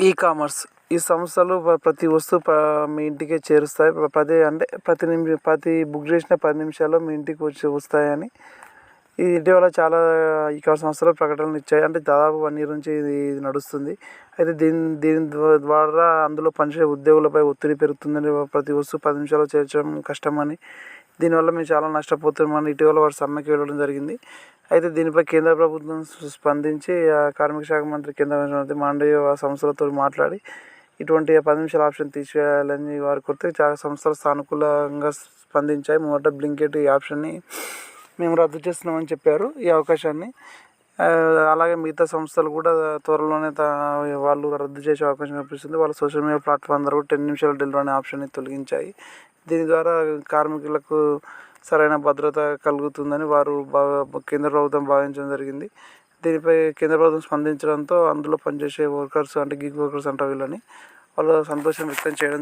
E commerce ఈ సంస్థలు ప్రతి వస్తువు మీ ఇంటికే చేరుస్తాయి. ప్రతి బుక్ చేసిన 10 నిమిషాల్లో మీ ఇంటికి వస్తాయని ఇటీవల చాలా ఈ కామర్స్ సంస్థలు ప్రకటనలు ఇచ్చాయి. అంటే దాదాపు 1 ఇయర్ నుంచి ఇది నడుస్తుంది. అయితే దీని ద్వారా అందులో పనిచేసే ఉద్యోగులపై ఒత్తిడి పెరుగుతుందని, ప్రతి వస్తువు 10 నిమిషాల్లో చేర్చడం కష్టమని, దీనివల్ల మేము చాలా నష్టపోతున్నామని ఇటీవల వారు సమ్మెకి వెళ్ళడం జరిగింది. అయితే దీనిపై కేంద్ర ప్రభుత్వం స్పందించి కార్మిక శాఖ మంత్రి కేంద్ర మాండవ్య సంస్థలతో మాట్లాడి ఇటువంటి 10 నిమిషాల ఆప్షన్ తీసివేయాలని వారి కొడితే చాలా సంస్థలు సానుకూలంగా స్పందించాయి. మొదట బ్లింకిట్ ఈ ఆప్షన్ని మేము రద్దు చేస్తున్నామని చెప్పారు ఈ అవకాశాన్ని. అలాగే మిగతా సంస్థలు కూడా త్వరలోనే వాళ్ళు రద్దు చేసే అవకాశం కనిపిస్తుంది. వాళ్ళ సోషల్ మీడియా ప్లాట్ఫామ్ ద్వారా 10 నిమిషాల డెలివరీ అనే ఆప్షన్ని తొలగించాయి. దీని ద్వారా కార్మికులకు సరైన భద్రత కలుగుతుందని కేంద్ర ప్రభుత్వం భావించడం జరిగింది. దీనిపై కేంద్ర ప్రభుత్వం స్పందించడంతో అందులో పనిచేసే వర్కర్స్, అంటే గిగ్ వర్కర్స్ అంటారు వీళ్ళని, వాళ్ళు సంతోషం వ్యక్తం చేయడం జరిగింది.